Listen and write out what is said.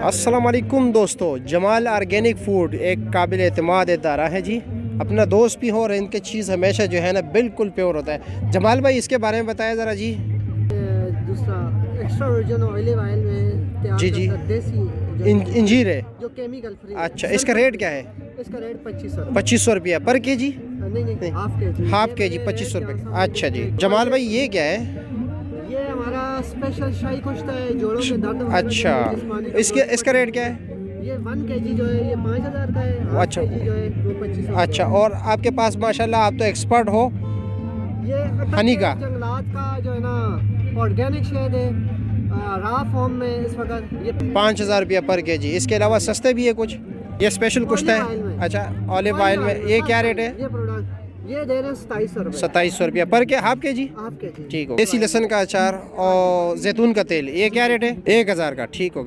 अस्सलाम वालेकुम दोस्तों, जमाल ऑर्गेनिक फूड एक काबिल एतमाद इदारा है जी। अपना दोस्त भी हो और इनके चीज़ हमेशा जो है ना बिल्कुल प्योर होता है। जमाल भाई इसके बारे में बताया ज़रा जी। दूसरा एक्स्ट्रा वर्जिन ऑलिव ऑयल में तैयार जी जी, करता देसी इंजीर है। जो केमिकल फ्री। अच्छा, इसका रेट क्या है? इसका रेट 2500 ₹2500 पर के जी? नहीं, हाफ के जी 2500 अच्छा जी। जमाल भाई ये क्या है? ये हमारा स्पेशल शाही कुश्ता है, जोड़ों में दर्द होने अच्छा, लगे, जिस्मानी इसका रेट क्या है? ये 1 kg जो है ये 5000 का है। हाफ अच्छा। kg जो है वो 2500। अच्छा, और आपके पास माशाल्लाह आप तो एक्सपर्ट हो ये हनी का। जंगलात का जो है ना ऑर्गेनिक शहद है, रा फॉर्म में इस वक्त ये ₹5000 पर के जी। इसके अलावा सस्ते भी है कुछ? ये स्पेशल कुश्ता ऑलिव ऑयल है। में। अच्छा, ऑलिव ऑयल में ये क्या रेट है? ये प्रोडक्ट ये दे रहे हैं 2700 रुपये। ₹2700 पर के हाफ के जी। Half kg। ठीक हो। देसी लहसुन का अचार और जैतून का तेल ये क्या रेट है? 1000 का। ठीक हो गया।